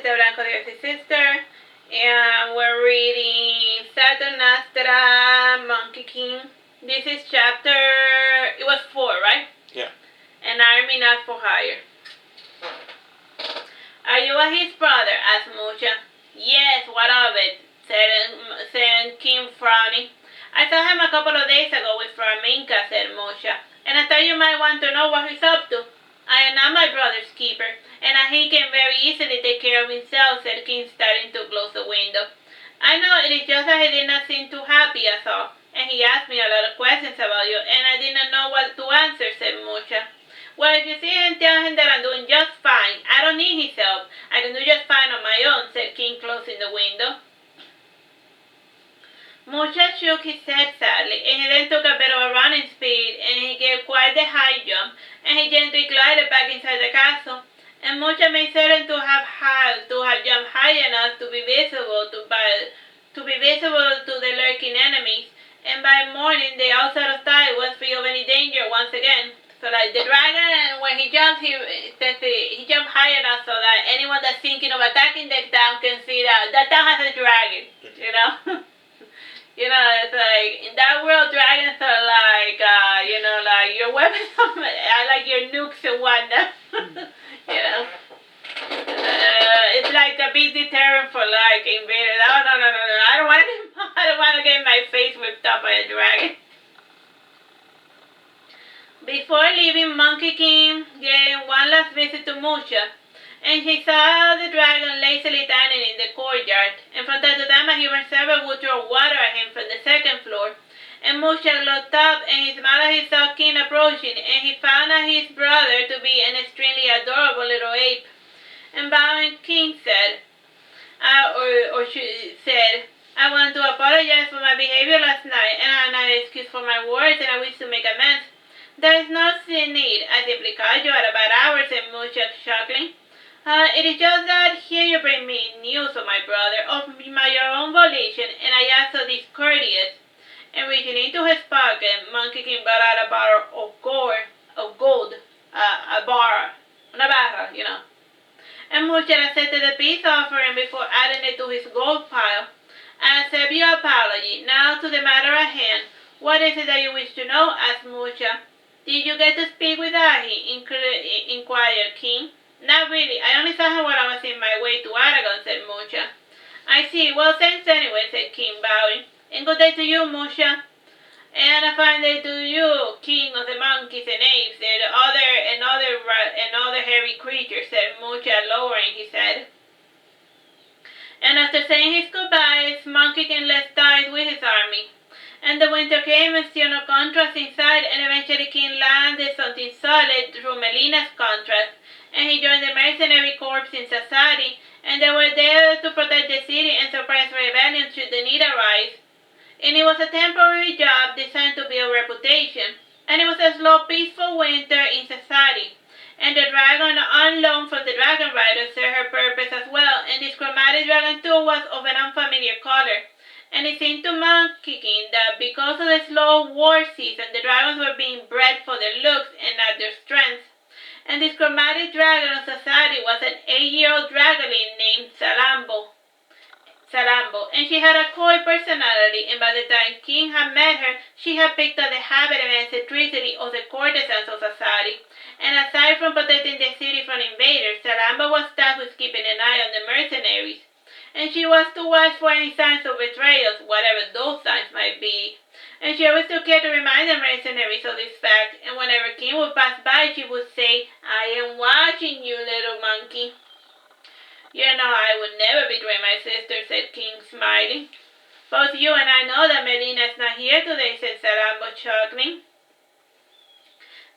is the Blanco Dios' sister, and we're reading Saturnastra, Monkey King. This is chapter, it was 4, right? Yeah. An army not for hire. Are you his brother? Asked Musha. Yes, what of it? Said King frowning. I saw him a couple of days ago with Flamenca, said Musha, and I thought you might want to know what he's up to. I am not my brother's keeper, and he can very easily take care of himself, said King, starting to close the window. I know, it is just that he did not seem too happy, I thought, and he asked me a lot of questions about you, and I did not know what to answer, said Musha. Well, if you see him, tell him that I'm doing just fine. I don't need his help. I can do just fine on my own, said King, closing the window. Musha shook his head sadly, and he then took a bit of a running speed, and he gave quite the high jump, and he gently glided back inside the castle. And Musha made certain to have jumped high enough to be visible to the lurking enemies, and by morning the outside of sight was free of any danger once again. So like the dragon, when he jumps, he jumped high enough so that anyone that's thinking of attacking the town can see that town has a dragon, you know? You know, it's like, in that world, dragons are like, like your weapons, like your nukes and whatnot, you know. It's like a big deterrent for, like, invaders. Oh, no, I don't want to get my face whipped up by a dragon. Before leaving, Monkey King gave one last visit to Musha, and he saw the dragon lazily standing in the courtyard, and from time to time a human servant would throw water at him from the second floor. And Musha looked up, and he smiled as he saw King approaching, and he found his brother to be an extremely adorable little ape. And bowing, King said, I want to apologize for my behavior last night, and I have no excuse for my words, and I wish to make amends. There is no need. I simply called you at a bad hour, said Musha, chuckling. It is just that here you bring me news of my brother, of your own volition, and I am so discourteous. And reaching into his pocket, Monkey King brought out a bottle of gold, una barra, you know. And Musha accepted the peace offering before adding it to his gold pile. I accept your apology. Now to the matter at hand. What is it that you wish to know? Asked Musha. Did you get to speak with Ahi? Inquired King. Not really. I only saw him while I was in my way to Aragon, said Musha. I see. Well, thanks anyway, said King, bowing. And good day to you, Musha. And a fine day to you, King of the monkeys and apes, and other hairy creatures, said Musha, lowering his head. And after saying his goodbyes, Monkey King left ties with his army. And the winter came and still no contrast inside, and eventually King landed something solid through Melina's contrast, and he joined the mercenary corps in Sassari, and they were there to protect the city and suppress rebellion should the need arise. And it was a temporary job designed to build reputation, and it was a slow, peaceful winter in Sassari. And the dragon on loan from the dragon rider served her purpose as well, and this chromatic dragon too was of an unfamiliar color. And it seemed to Monkey King that because of the slow war season, the dragons were being bred for their looks and not their strength. And this chromatic dragon of Sassari was an 8-year-old dragoling named Salambo, and she had a coy personality, and by the time King had met her, she had picked up the habit and eccentricity of the courtesans of Sassari. And aside from protecting the city from invaders, Salambo was tasked with keeping an eye on the mercenaries. And she was to watch for any signs of betrayals, whatever those signs might be. And she always took care to remind the mercenaries of this fact, and whenever King would pass by, she would say, I am watching you, little monkey. You know I would never betray my sister, said King, smiling. Both you and I know that Melina is not here today, said Salambo, chuckling.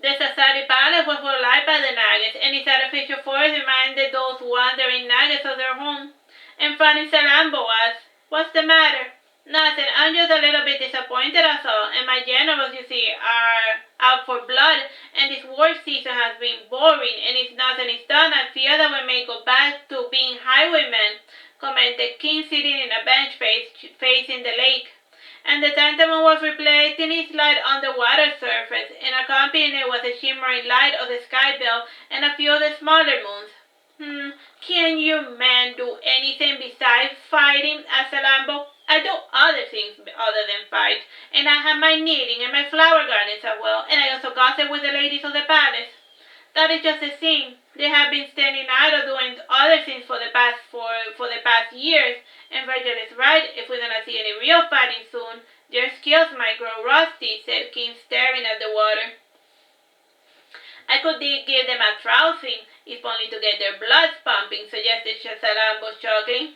The Sassari Palace was well lighted by the Nagas, and its artificial forest reminded those wandering Nagas of their home. And funny Salambo was, what's the matter? Nothing, I'm just a little bit disappointed, that's all, and my generals, you see, are out for blood, and this war season has been boring, and if nothing is done, I fear that we may go back to being highwaymen, commented King, sitting in a bench facing the lake. And the tantamount was reflecting its light on the water surface, and accompanying it was a shimmering light of the sky belt and a few of the smaller moons. Can you men do anything besides fighting? Asked Salambo. I do other things other than fight, and I have my knitting and my flower gardens as well, and I also gossip with the ladies of the palace. That is just the thing. They have been standing idle doing other things for the past years, and Virgil is right. If we don't see any real fighting soon, their skills might grow rusty, said King, staring at the water. I could give them a trouncing, if only to get their blood pumping, suggested Salambo, chuckling.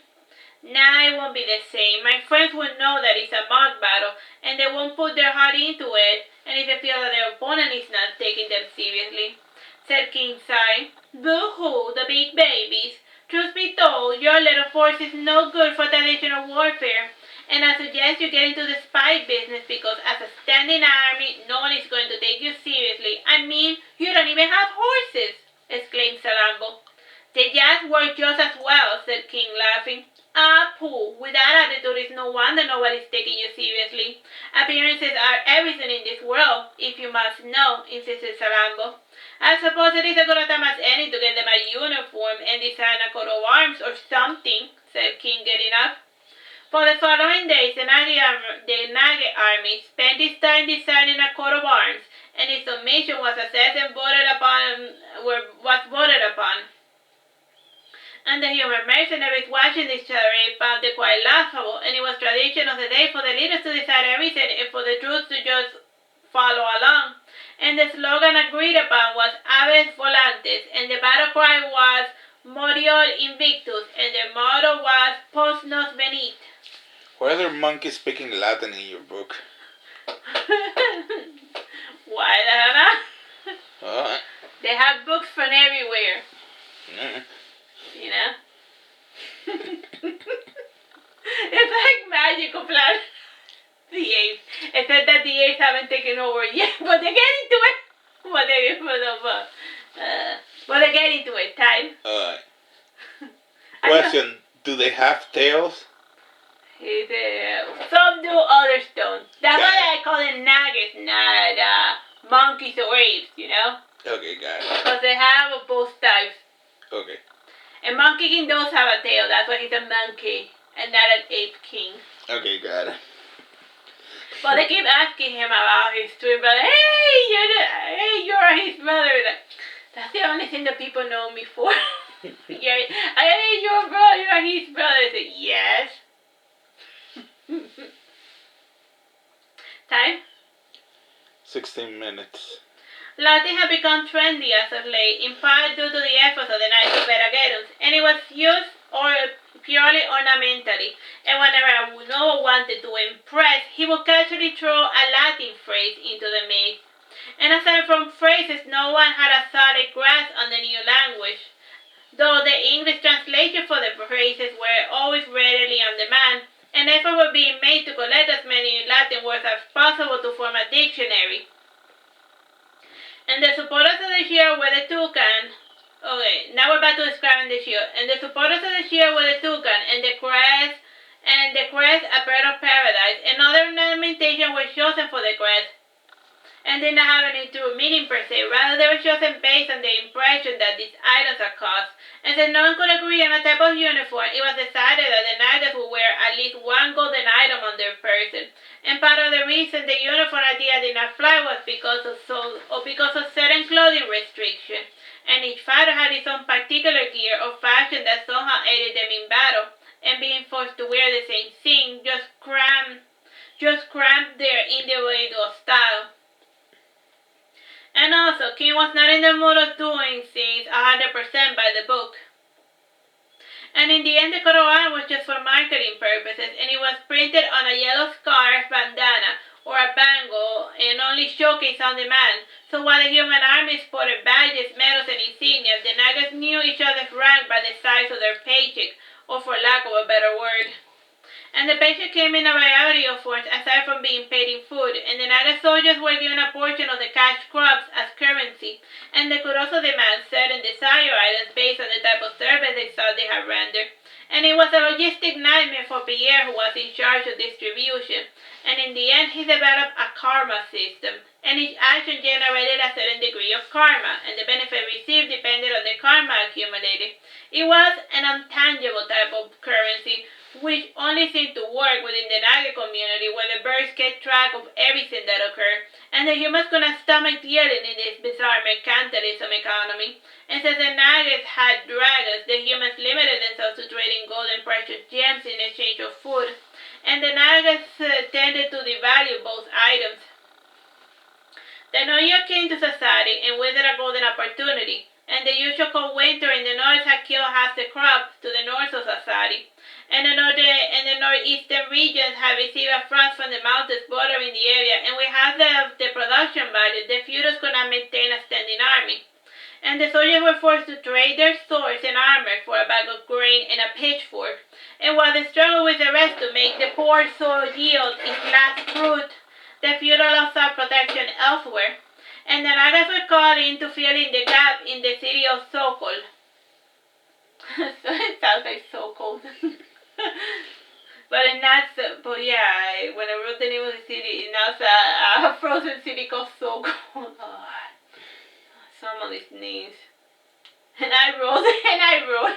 Nah, it won't be the same. My friends will know that it's a mock battle, and they won't put their heart into it, and if they feel that their opponent is not taking them seriously, said King, sighing. Boo-hoo, the big babies. Truth be told, your little force is no good for traditional warfare, and I suggest you get into the spy business because as a standing army, no one is going to take you seriously. I mean, you don't even have horses, exclaimed Salambo. They just work just as well, said King, laughing. Ah, pooh, with that attitude it's no wonder nobody's taking you seriously. Appearances are everything in this world, if you must know, insisted Salambo. I suppose it is a good attempt as any to get them a uniform and design a coat of arms or something, said King, getting up. For the following days, the Nage army spent its time designing a coat of arms, and its submission was assessed and voted upon. And the human mercenaries watching this charade found it quite laughable, and it was tradition of the day for the leaders to decide everything and for the troops to just follow along. And the slogan agreed upon was Aves Volantes, and the battle cry was Morior Invictus, and the motto was Post Nos Venit. Why are there monkeys speaking Latin in your book? Why the hell not? They have books from everywhere. You know? It's like magical planet. The apes. Except that the apes haven't taken over yet, but they're getting to it. But they're getting to it. Time. Question: do they have tails? Some do, others don't. That's why I call them naggers, not monkeys or apes, you know? Okay, got it. Because they have both types. Okay. And Monkey King does have a tail, that's why he's a monkey, and not an ape king. Okay, got it. But they keep asking him about his twin brother. Hey, you're his brother. That's the only thing that people know me for. Hey, you're his brother. I said, yes. Time? 16 minutes. Latin had become trendy as of late, in part due to the efforts of the Knights of Veragerus, and it was used purely ornamentally, and whenever Noah wanted to impress, he would casually throw a Latin phrase into the mix. And aside from phrases, no one had a solid grasp on the new language, though the English translation for the phrases were always readily on demand. An effort was being made to collect as many Latin words as possible to form a dictionary. And the supporters of the shield were the toucan. Okay, now we're back to describing the shield. And the supporters of the shield were the toucan, and the crest, a bird of paradise. And other ornamentation were chosen for the crest, and did not have any true meaning per se. Rather, they were chosen based on the impression that these items are caused. And since no one could agree on a type of uniform, it was decided that the knights would wear at least one golden item on their person. And part of the reason the uniform idea did not fly was because of certain clothing restriction. And each fighter had his own particular gear or fashion that somehow aided them in battle. And being forced to wear the same thing just cramped their individual style. And also, King was not in the mood of doing things 100% by the book. And in the end, the coat of arms was just for marketing purposes, and it was printed on a yellow scarf bandana or a bangle and only showcased on demand. So while the human army sported badges, medals, and insignia, the Nagas knew each other's rank by the size of their paycheck, or for lack of a better word. And the paycheck came in a variety of forms aside from being paid in food, and the Naga soldiers were given a portion of the cash crops as currency, and they could also demand certain desired items based on the type of service they thought they had rendered. and it was a logistic nightmare for Pierre, who was in charge of distribution. And in the end, he developed a karma system, and each action generated a certain degree of karma, and the benefit received depended on the karma accumulated. It was an intangible type of currency, which only seemed to work within the Naga community, where the birds kept track of everything that occurred, and the humans could not stomach dealing in this bizarre mercantilism economy. And since the Nagas had dragons, the humans limited themselves to trading gold and precious gems in exchange of food, and the Nagas tended to devalue both items. The New Year came to society and with it a golden opportunity, and the usual cold winter in the north had killed half the crops to the north of society, and the northeastern regions had received a frost from the mountains bordering the area, and without the production value, the feudals could not maintain a standing army. And the soldiers were forced to trade their swords and armor for a bag of grain and a pitchfork. And while they struggled with the rest to make the poor soil yield its last fruit, the feudals sought protection elsewhere. And the Nagas were called in to fill in the gap in the city of Sokol. So it sounds like Sokol. But when I wrote the name of the city, now it's a frozen city called Sokol. Oh, some of these names. And I wrote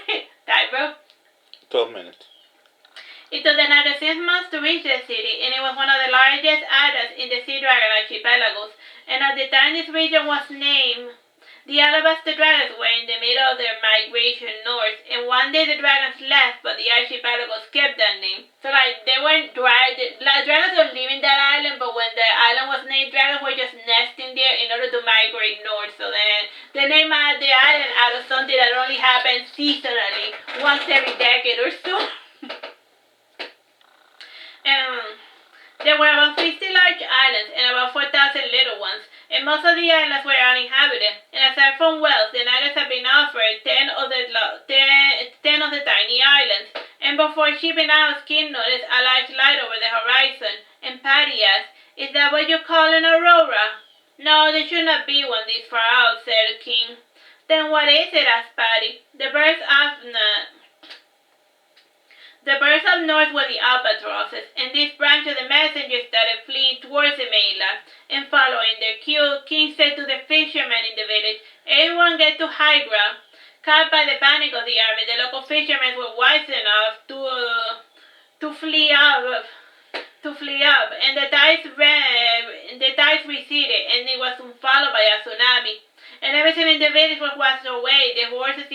it. Typo. 12 minutes. It took the Naga 6 months to reach the city, and it was one of the largest islands in the Sea Dragon archipelagos. And at the time this region was named, the alabaster dragons were in the middle of their migration north, and one day the dragons left, but the archipelagos kept that name. So they weren't dragons were leaving that island, but when the island was named, dragons were just nesting there in order to migrate north. So then they named the island out of something that only happens seasonally, once every decade or so. There were about 50 large islands and about 4,000 little ones, and most of the islands were uninhabited. And aside from wealth, the Nagas had been offered 10 of the tiny islands. And before shipping out, King noticed a large light over the horizon, and Patty asked, "Is that what you call an aurora?" "No, there should not be one this far out," said King. "Then what is it?" asked Patty. The birds up north were the albatrosses, and this branch of the messengers started fleeing towards the mainland. And following their cue, King said to the fishermen in the village, "Everyone get to high ground." Caught by the panic of the army, the local fishermen were wise enough to flee up, and the tides receded, and it was soon followed by a tsunami. And everything in the village was washed away. The horses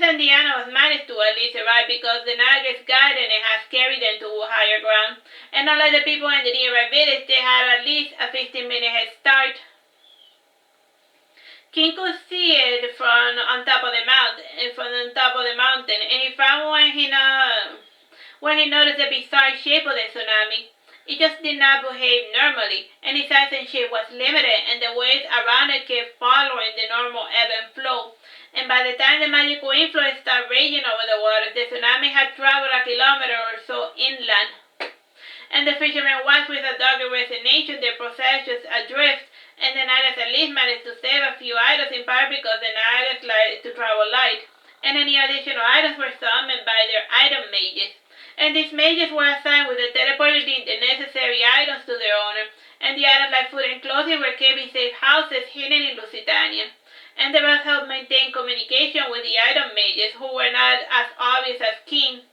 and the animals managed to at least survive because the Nagas guided and had carried them to higher ground. And unlike the people in the nearby village, they had at least a 15-minute head start. King could see it from on top of the mountain, and he found when he noticed the bizarre shape of the tsunami. It just did not behave normally, and its size and shape was limited, and the waves around it kept following the normal ebb and flow. And by the time the magical influence started raging over the waters, the tsunami had traveled a kilometer or so inland. And the fishermen watched with a dogged resignation their possessions adrift, and the Nagas at least managed to save a few items, in part because the Nagas liked to travel light, and any additional items were summoned by their item mages. And these mages were assigned with the teleporting the necessary items to their owner, and the items like food and clothing were kept in safe houses hidden in Lusitania. And the rest helped maintain communication with the item mages, who were not as obvious as King,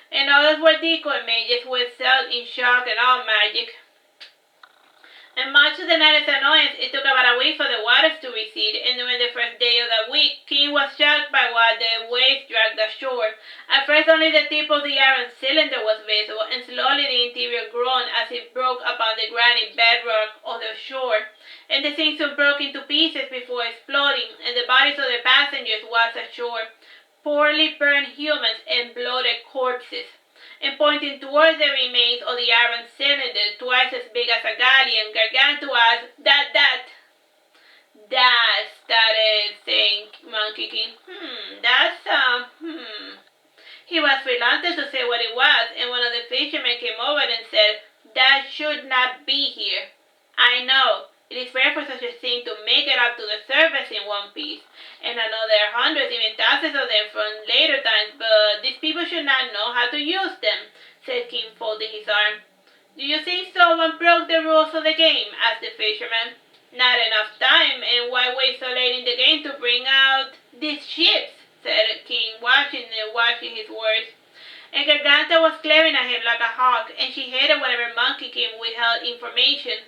and others were decoy mages who excelled in shock and awe magic. And much to the Nagas' annoyance, it took about a week for the waters to recede, and during the first day of the week, King was shocked by what the waves dragged ashore. At first only the tip of the iron cylinder was visible, and slowly the interior groaned as it broke upon the granite bedrock of the shore. And the thing soon broke into pieces before exploding, and the bodies of the passengers washed ashore, poorly burned humans and bloated corpses. And pointing towards the remains of the iron cylinder, twice as big as a galleon, Gargantua's that, started saying Monkey King. He was reluctant to say what it was, and one of the fishermen came over and said, "That should not be here." "I know. It is rare for such a thing to make it up to the surface in one piece." and another hundreds, even thousands of them from later times, but these people should not know how to use them, said King, folding his arm. Do you think someone broke the rules of the game? Asked the fisherman. Not enough time, and why wait so late in the game to bring out these ships? Said King, watching his words. And Garganta was glaring at him like a hawk, and she hated whenever Monkey King withheld information.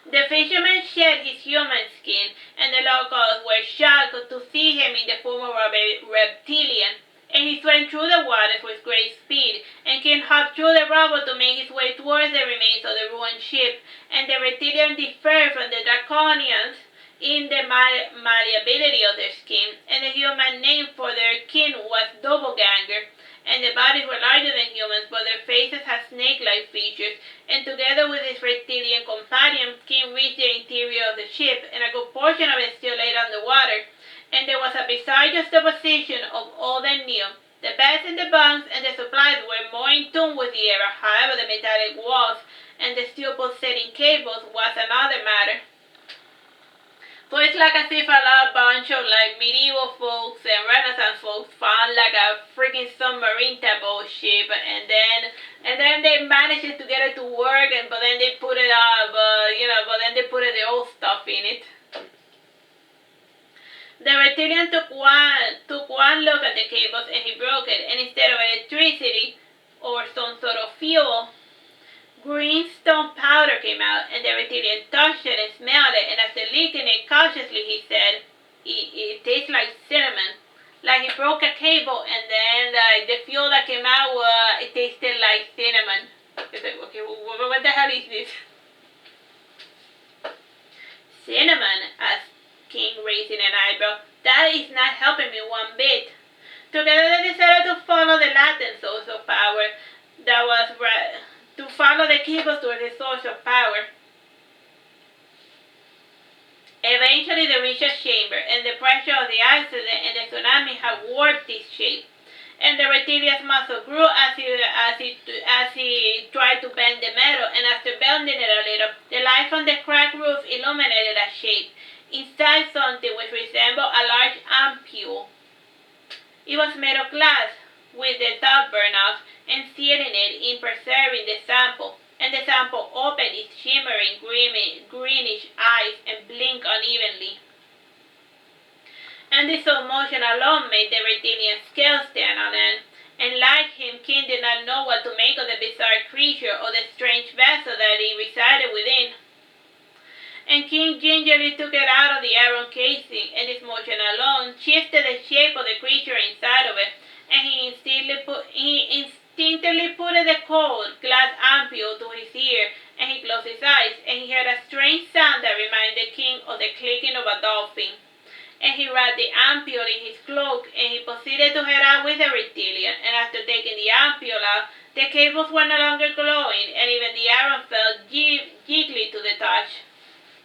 The fisherman shed his human skin, and the locals were shocked to see him in the form of a reptilian. And he swam through the waters with great speed, and King hopped through the rubble to make his way towards the remains of the ruined ship, and the reptilians differed from the draconians in the malleability of their skin, and the human name for their kin was doppelganger, and the bodies were larger than humans, but their faces had snake-like features, and together with his reptilian companion, King reached the interior of the ship, and a good portion of it still lay underwater. And there was a bizarre juxtaposition of old and new. The beds and the bunks and the supplies were more in tune with the era, however the metallic walls and the steel pulsating cables was another matter. So it's like as if a bunch of like medieval folks and Renaissance folks found like a freaking submarine type of ship, and then they managed to get it to work, but then they put it up, but then they put the old stuff in it. The reptilian took one look at the cables and he broke it, and instead of electricity or some sort of fuel, green stone powder came out, and the reptilian touched it and smelled it, and after licking it cautiously, he said, it tastes like cinnamon. Like he broke a cable, and then the fuel that came out, it tasted like cinnamon. It's like, okay, what the hell is this? Cinnamon, asked King, raising an eyebrow. That is not helping me one bit. Together they decided to follow the Latin source of power. To follow the cables towards the source of power. Eventually they reached a chamber, and the pressure of the accident and the tsunami had warped its shape. And the reptilian's muscle grew as he tried to bend the metal, and after bending it a little, the light from the cracked roof illuminated a shape inside something which resembled a large ampule. It was made of glass, with the top burned off, and sealing it in preserving the sample, and the sample opened its shimmering greenish eyes and blinked unevenly. And this motion alone made the reptilian scales stand on end, and like him, King did not know what to make of the bizarre creature or the strange vessel that it resided within. And King gingerly took it out of the iron casing, and this motion alone shifted the shape of the creature inside of it, and he instinctively put the cold glass ampule to his ear, and he closed his eyes, and he heard a strange sound that reminded King of the clicking of a dolphin. And he wrapped the ampule in his cloak, and he proceeded to head out with the reptilian, and after taking the ampule out, the cables were no longer glowing, and even the iron felt jiggly to the touch.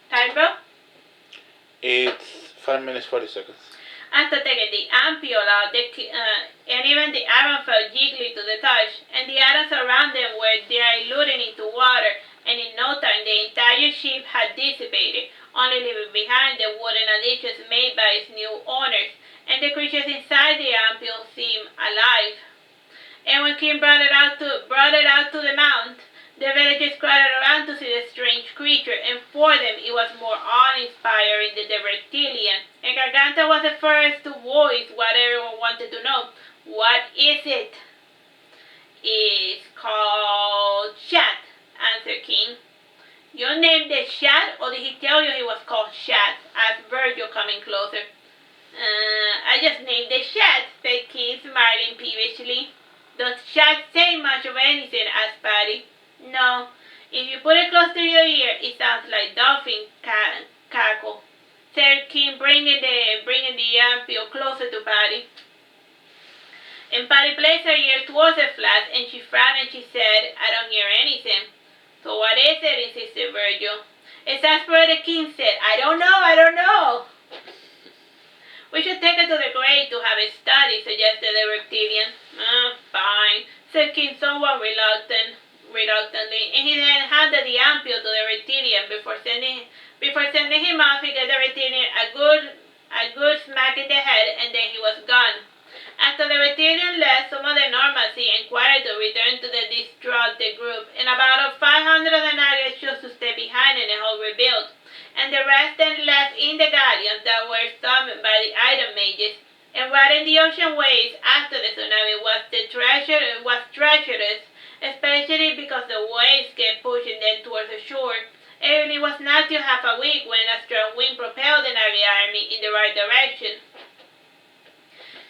Time, bro? It's 5 minutes 40 seconds. After taking the ampule out, and even the iron felt jiggly to the touch, and the atoms around them were diluting into water, and in no time the entire ship had dissipated, only leaving behind the wooden additions made by its new owners, and the creatures inside the ampule seemed alive. And when King brought it out to the mount, the villagers crowded around to see the strange creature, and for them it was more awe-inspiring than the reptilian. And Garganta was the first to voice what everyone wanted to know. What is it? It's called Shat, answered King. You named it Shat, or did he tell you he was called Shat? Asked Virgil, coming closer. I just named it Shat, said King, smiling peevishly. Does Shat say much of anything? Asked Patty. No. If you put it close to your ear, it sounds like dolphin cackle, said King, bringing the ampule closer to Patty. And Patty placed her ear towards the flask, and she frowned and she said, I don't hear anything. So what is it? Insisted Virgil. Exasperated King said, I don't know. We should take it to the grave to have it studied, suggested the reptilian. Fine, said King somewhat reluctantly, and he then handed the ampule to the reptilian. Before sending him off, he gave the reptilian a good a good smack in the head, and then he was gone. After the reptilian left, some of the normalcy inquired to return to the distraught group, and about 500 of the Nuggets chose to stay behind and the whole rebuilt, and the rest then left in the galleons that were summoned by the item mages. And riding the ocean waves after the tsunami was treacherous, especially because the waves kept pushing them towards the shore, and it was not till half a week when a strong wind propelled the Navy army in the right direction.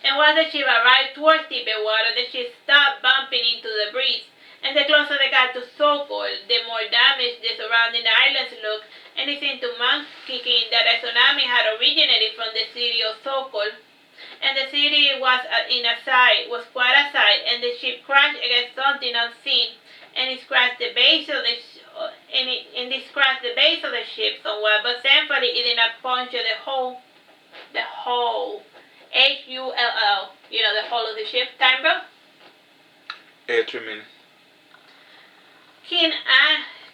And once the ship arrived towards deeper water, the ship stopped bumping into the breeze, and the closer they got to Sokol, the more damaged the surrounding islands looked, and it seemed to Monkey King that the tsunami had originated from the city of Sokol. And the city was quite a sight, and the ship crashed against something unseen, and it scratched the base of the ship somewhat, but thankfully it did not puncture the hull. Hull, the hull of the ship. Time, bro? 3 minutes.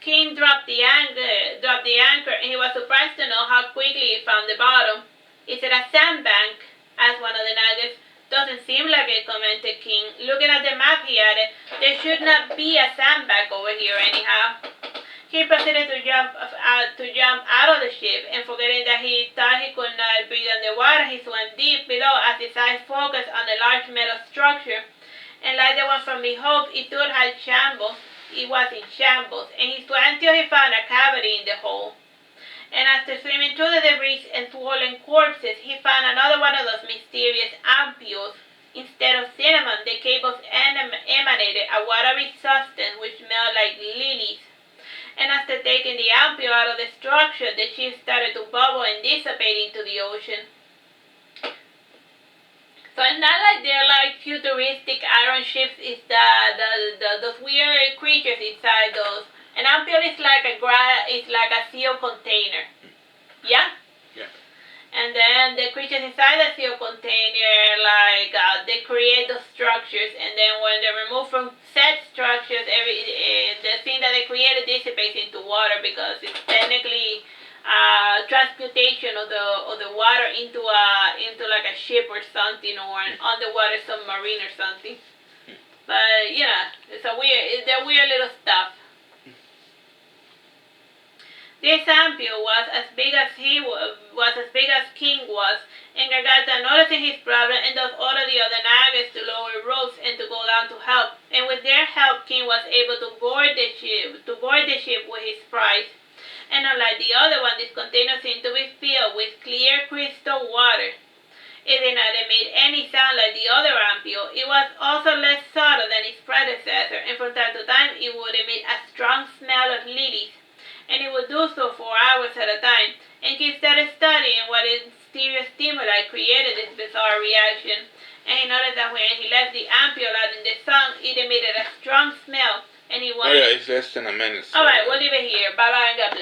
King dropped the anchor, and he was surprised to know how quickly he found the bottom. Is it a sandbank? Asked one of the Nuggets. Doesn't seem like it, commented King. Looking at the map, he added, there should not be a sandbank over here anyhow. He proceeded to jump out of the ship, and forgetting that he thought he could not breathe underwater, he swam deep below as his eyes focused on a large metal structure. And like the one from behold, it was in shambles, and he swam till he found a cavity in the hull. And after swimming through the debris and swollen corpses, he found another one of those mysterious ampules. Instead of cinnamon, the cables emanated a watery substance which smelled like lilies. And after taking the ampule out of the structure, the ship started to bubble and dissipate into the ocean. So it's not like they're like futuristic iron ships. It's those weird creatures inside those. An ampule is like a sealed container. Yeah? Yeah. And then the creatures inside the sealed container, they create those structures, and then when they're removed from said structures, the thing that they created dissipates into water because it's technically transmutation of the water into like a ship or something, or an underwater submarine or something. But yeah, they're weird little stuff. This ampule was as big as King was, and Garganta, noticing his problem, and thus ordered the other Nagas to lower ropes and to go down to help. And with their help, King was able to board the ship with his prize. And unlike the other one, this container seemed to be filled with clear crystal water. It did not emit any sound like the other ampule. It was also less subtle than its predecessor, and from time to time it would emit a strong smell of lilies. And he would do so for hours at a time, and he started studying what mysterious stimuli created this bizarre reaction. And he noticed that when he left the ampule out in the sun, it emitted a strong smell, and he wanted... Oh yeah, it's less than a minute. So Alright, we'll leave it here. Bye-bye and God bless.